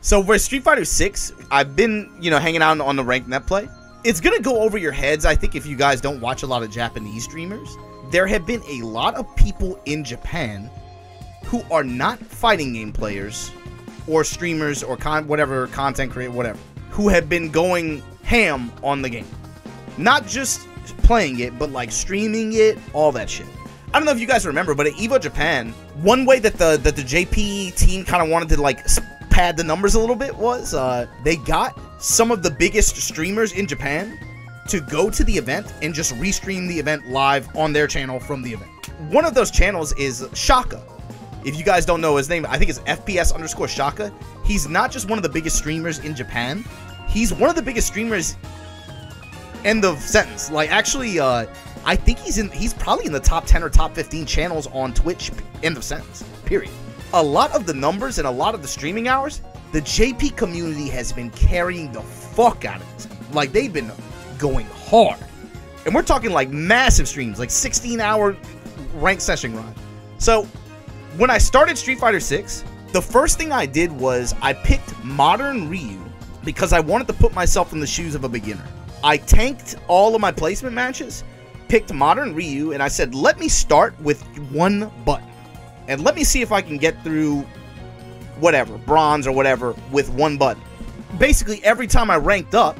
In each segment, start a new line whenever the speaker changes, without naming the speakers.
So for Street Fighter 6, I've been, you know, hanging out on the ranked net play. It's going to go over your heads, I think, if you guys don't watch a lot of Japanese streamers. There have been a lot of people in Japan who are not fighting game players or streamers or whatever, content creator, whatever, who have been going ham on the game. Not just playing it, but like streaming it, all that shit. I don't know if you guys remember, but at EVO Japan, one way that the JP team kind of wanted to like pad the numbers a little bit was they got some of the biggest streamers in Japan to go to the event and just restream the event live on their channel from the event. One of those channels is Shaka. If you guys don't know his name, I think it's FPS_Shaka. He's not just one of the biggest streamers in Japan. He's one of the biggest streamers. End of sentence. Like, actually, I think he's probably in the top 10 or top 15 channels on Twitch. End of sentence. Period. A lot of the numbers and a lot of the streaming hours, the JP community has been carrying the fuck out of this. Like, they've been going hard. And we're talking like massive streams, like 16-hour ranked session run. So, when I started Street Fighter 6, the first thing I did was I picked Modern Ryu because I wanted to put myself in the shoes of a beginner. I tanked all of my placement matches, picked Modern Ryu, and I said, let me start with one button. And let me see if I can get through whatever, bronze or whatever, with one button. Basically, every time I ranked up,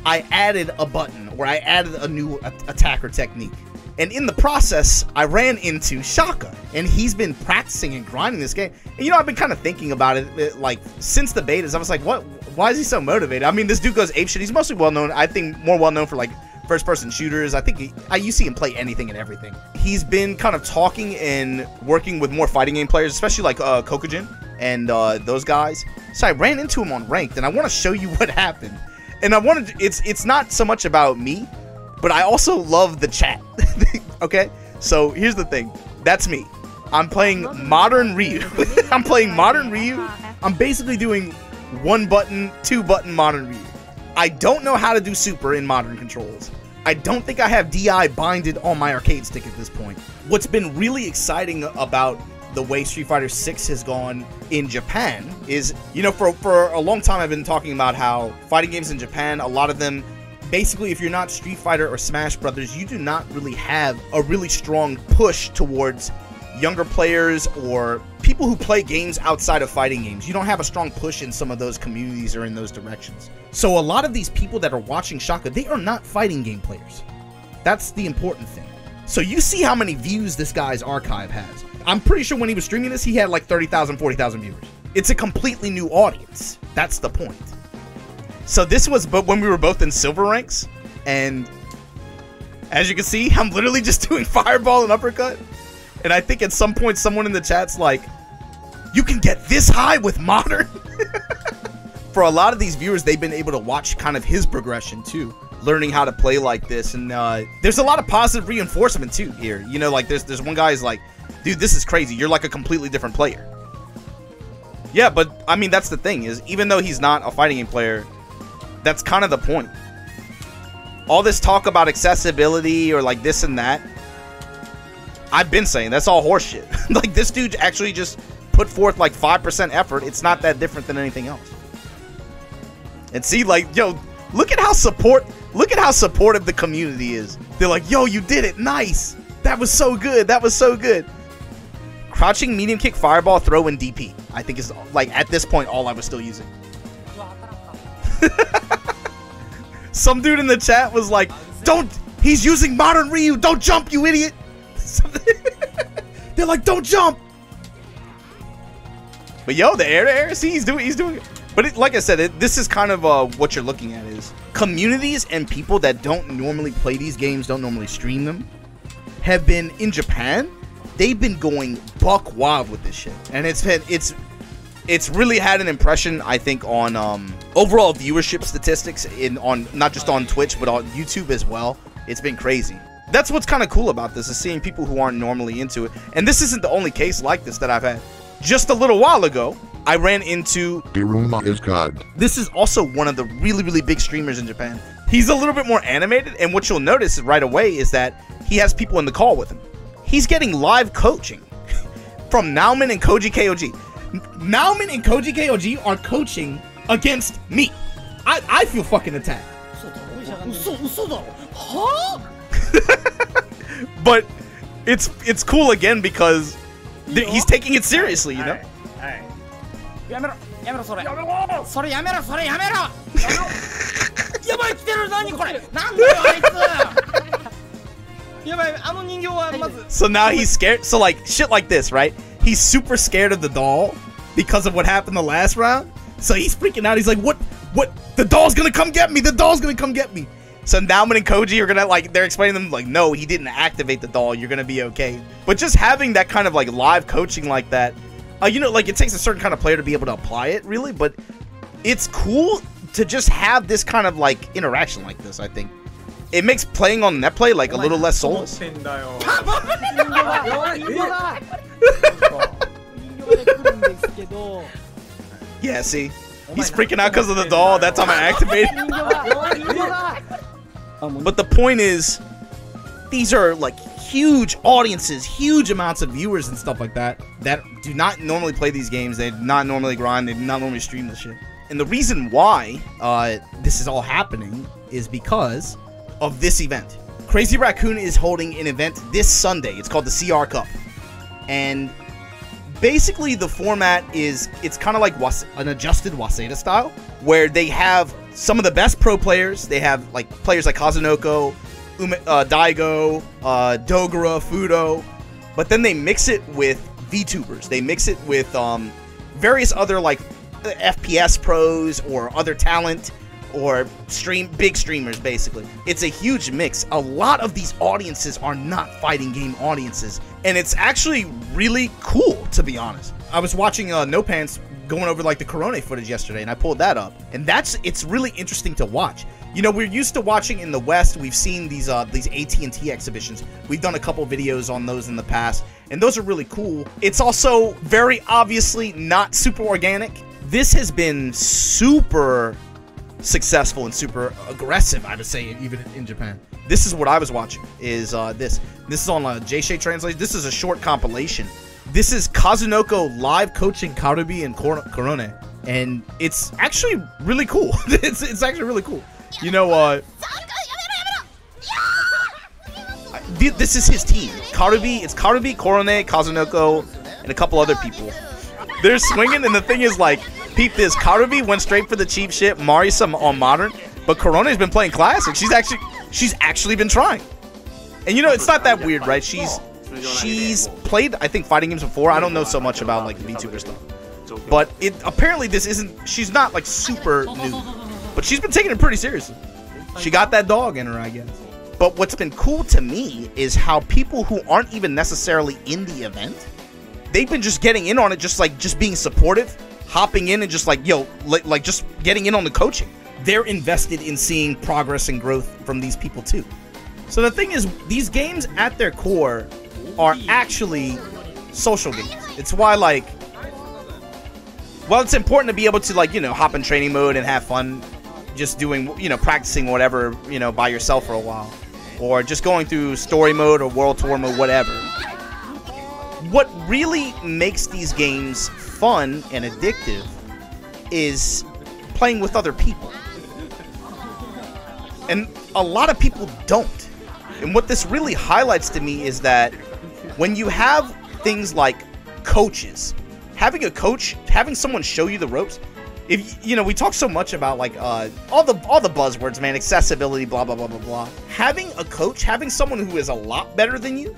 I added a button or I added a new attack or technique. And in the process, I ran into Shaka, and he's been practicing and grinding this game. And you know, I've been kind of thinking about it, like, since the betas. I was like, what? Why is he so motivated? I mean, this dude goes apeshit. He's mostly well-known, I think, more well-known for, like, first-person shooters. I think you see him play anything and everything. He's been kind of talking and working with more fighting game players, especially, like, Kokujin and those guys. So I ran into him on Ranked, and I want to show you what happened. And I wanted to, it's not so much about me, but I also love the chat. Okay? So here's the thing. That's me. I'm playing Modern Ryu. I'm playing Modern Ryu. I'm basically doing one button, two button Modern Ryu. I don't know how to do super in modern controls. I don't think I have DI binded on my arcade stick at this point. What's been really exciting about the way Street Fighter 6 has gone in Japan is, you know, for a long time I've been talking about how fighting games in Japan, a lot of them, basically if you're not Street Fighter or Smash Brothers, you do not really have a really strong push towards younger players or people who play games outside of fighting games. You don't have a strong push in some of those communities or in those directions. So a lot of these people that are watching Shaka, they are not fighting game players. That's the important thing. So you see how many views this guy's archive has. I'm pretty sure when he was streaming this, he had like 30,000, 40,000 viewers. It's a completely new audience. That's the point. So this was but when we were both in silver ranks, and as you can see, I'm literally just doing fireball and uppercut. And I think at some point someone in the chat's like, you can get this high with modern? For a lot of these viewers, they've been able to watch kind of his progression too, learning how to play like this. And there's a lot of positive reinforcement too here. You know, like there's one guy who's like, dude, this is crazy. You're like a completely different player. Yeah, but I mean, that's the thing is, even though he's not a fighting game player, that's kind of the point. All this talk about accessibility or like this and that, I've been saying that's all horseshit. Like, this dude actually just put forth like 5% effort. It's not that different than anything else. And see, like, yo, look at how supportive the community is. They're like, yo, you did it, nice. That was so good. That was so good. Crouching, medium kick, fireball, throw, and DP. I think is like at this point all I was still using. Some dude in the chat was like, don't, he's using Modern Ryu, don't jump, you idiot. They're like, don't jump. But yo, the air to air, see, he's doing it. But like I said, this is kind of what you're looking at is communities and people that don't normally play these games, don't normally stream them, have been in Japan. They've been going buck wild with this shit, and it's really had an impression, I think, on overall viewership statistics on not just on Twitch but on YouTube as well. It's been crazy. That's what's kind of cool about this, is seeing people who aren't normally into it. And this isn't the only case like this that I've had. Just a little while ago, I ran into
Iruma is God.
This is also one of the really, really big streamers in Japan. He's a little bit more animated, and what you'll notice right away is that he has people in the call with him. He's getting live coaching from Nauman and Koji KOG. Nauman and Koji KOG are coaching against me. I feel fucking attacked. But it's cool again because he's taking it seriously, you know? So now he's scared. So like shit like this, right? He's super scared of the doll because of what happened the last round. So he's freaking out. He's like, what? The doll's gonna come get me. The doll's gonna come get me. So Nauman and Koji are gonna, like, they're explaining to them, like, no, he didn't activate the doll. You're gonna be okay. But just having that kind of, like, live coaching like that, you know, like, it takes a certain kind of player to be able to apply it, really. But it's cool to just have this kind of, like, interaction like this, I think. It makes playing on net play, like, a little less soulless. Yeah, see? He's freaking out because of the doll. That's how I activate it. But the point is, these are like huge audiences, huge amounts of viewers and stuff like that do not normally play these games. They do not normally grind. They do not normally stream this shit. And the reason why this is all happening is because of this event. Crazy Raccoon is holding an event this Sunday. It's called the CR Cup. And basically, the format is, it's kind of like an adjusted Waseda style, where they have some of the best pro players. They have like players like Kazunoko, Daigo, Dogura, Fudo, but then they mix it with VTubers. They mix it with various other like FPS pros or other talent or big streamers, basically. It's a huge mix. A lot of these audiences are not fighting game audiences, and it's actually really cool, to be honest. I was watching No Pants going over like the Corone footage yesterday, and I pulled that up, and it's really interesting to watch. You know, we're used to watching in the West. We've seen these AT&T exhibitions. We've done a couple videos on those in the past, and those are really cool. It's also very obviously not super organic. This has been super successful and super aggressive, I would say, even in Japan. This is what I was watching, is this is on J-Shade Translation. This is a short compilation. This is Kazunoko live coaching Karubi and Korone, and it's actually really cool. it's actually really cool. You know, this is his team. It's Karubi, Korone, Kazunoko, and a couple other people. They're swinging, and the thing is, like, peep this. Karubi went straight for the cheap shit, Marisa on modern, but Korone's been playing classic. She's actually been trying. And you know, it's not that weird, right? She's played, I think, fighting games before. I don't know so much about like VTuber stuff, but apparently she's not like super new, but she's been taking it pretty seriously. She got that dog in her, I guess. But what's been cool to me is how people who aren't even necessarily in the event, they've been just getting in on it, just being supportive, hopping in and just like, yo, like just getting in on the coaching. They're invested in seeing progress and growth from these people too. So the thing is, these games at their core are actually social games. It's why, like, well, it's important to be able to, like, you know, hop in training mode and have fun just doing, you know, practicing whatever, you know, by yourself for a while, or just going through story mode or world tour mode, whatever. What really makes these games fun and addictive is playing with other people. And a lot of people don't. And what this really highlights to me is that when you have things like coaches, having a coach, having someone show you the ropes, if you know, we talk so much about like all the buzzwords, man, accessibility, blah blah blah blah blah. Having a coach, having someone who is a lot better than you,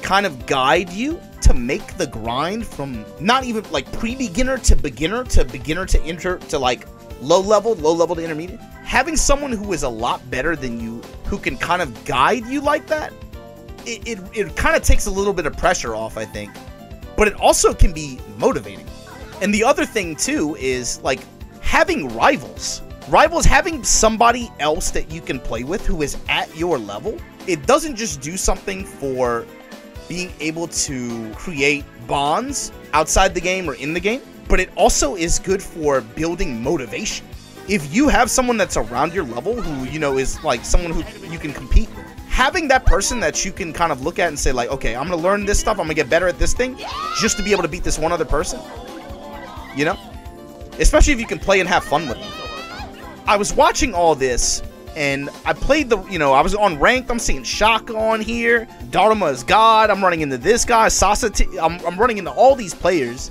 kind of guide you to make the grind from not even like pre-beginner to beginner to beginner to inter to like low level to intermediate. Having someone who is a lot better than you, who can kind of guide you like that, it kind of takes a little bit of pressure off, I think. But it also can be motivating. And the other thing too is like having rivals. Having somebody else that you can play with who is at your level. It doesn't just do something for being able to create bonds outside the game or in the game, but it also is good for building motivation. If you have someone that's around your level who, you know, is like someone who you can compete with, having that person that you can kind of look at and say like, okay, I'm gonna learn this stuff, I'm gonna get better at this thing just to be able to beat this one other person, you know? Especially if you can play and have fun with it. I was watching all this, and I played the, you know, I was on ranked. I'm seeing Shaka on here. Dharma is God. I'm running into this guy. Sasa, I'm running into all these players.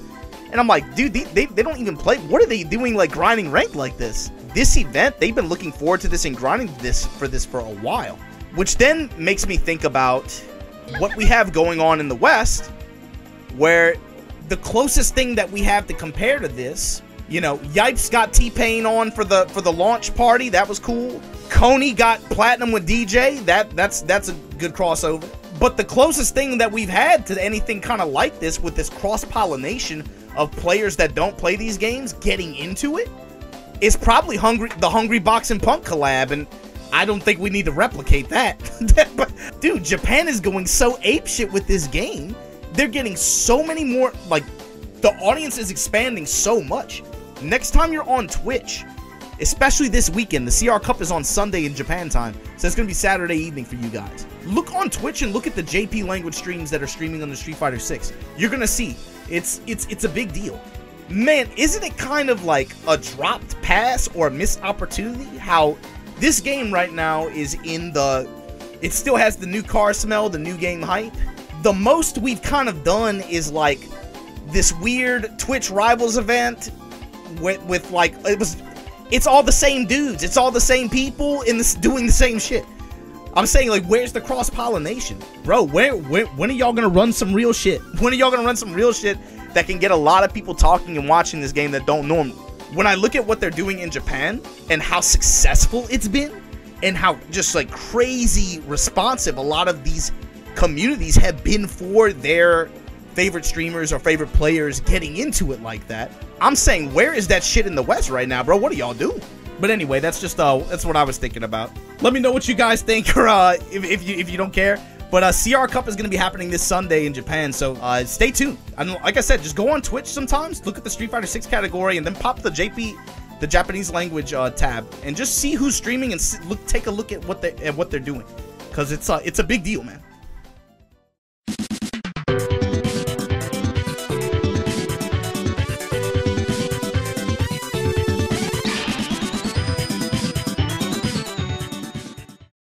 And I'm like, dude, they don't even play. What are they doing, like, grinding ranked like this? This event, they've been looking forward to this and grinding for a while. Which then makes me think about what we have going on in the West, where the closest thing that we have to compare to this, you know, Yipes got T-Pain on for the launch party. That was cool. Coney got platinum with DJ. That's a good crossover. But the closest thing that we've had to anything kind of like this, with this cross-pollination of players that don't play these games getting into it, is probably the Hungry Box and Punk collab, and I don't think we need to replicate that. But dude, Japan is going so apeshit with this game. They're getting so many more, like, the audience is expanding so much. Next time you're on Twitch, especially this weekend, the CR Cup is on Sunday in Japan time, so it's gonna be Saturday evening for you guys. Look on Twitch and look at the JP language streams that are streaming on the Street Fighter 6. You're gonna see it's a big deal. Man, isn't it kind of like a dropped pass or a missed opportunity how this game right now is in the, it still has the new car smell, the new game hype. The most we've kind of done is like this weird Twitch Rivals event with like, it's all the same dudes, it's all the same people in this doing the same shit. I'm saying, like, where's the cross-pollination? Bro, when are y'all gonna run some real shit? When are y'all gonna run some real shit that can get a lot of people talking and watching this game that don't know them? When I look at what they're doing in Japan and how successful it's been and how just, like, crazy responsive a lot of these communities have been for their favorite streamers or favorite players getting into it like that, I'm saying, where is that shit in the West right now, bro? What do y'all do? But anyway, that's just that's what I was thinking about. Let me know what you guys think, or if you don't care. But CR Cup is going to be happening this Sunday in Japan, so stay tuned. And like I said, just go on Twitch sometimes, look at the Street Fighter 6 category, and then pop the the Japanese language tab, and just see who's streaming and take a look at what they're doing, because it's a big deal, man.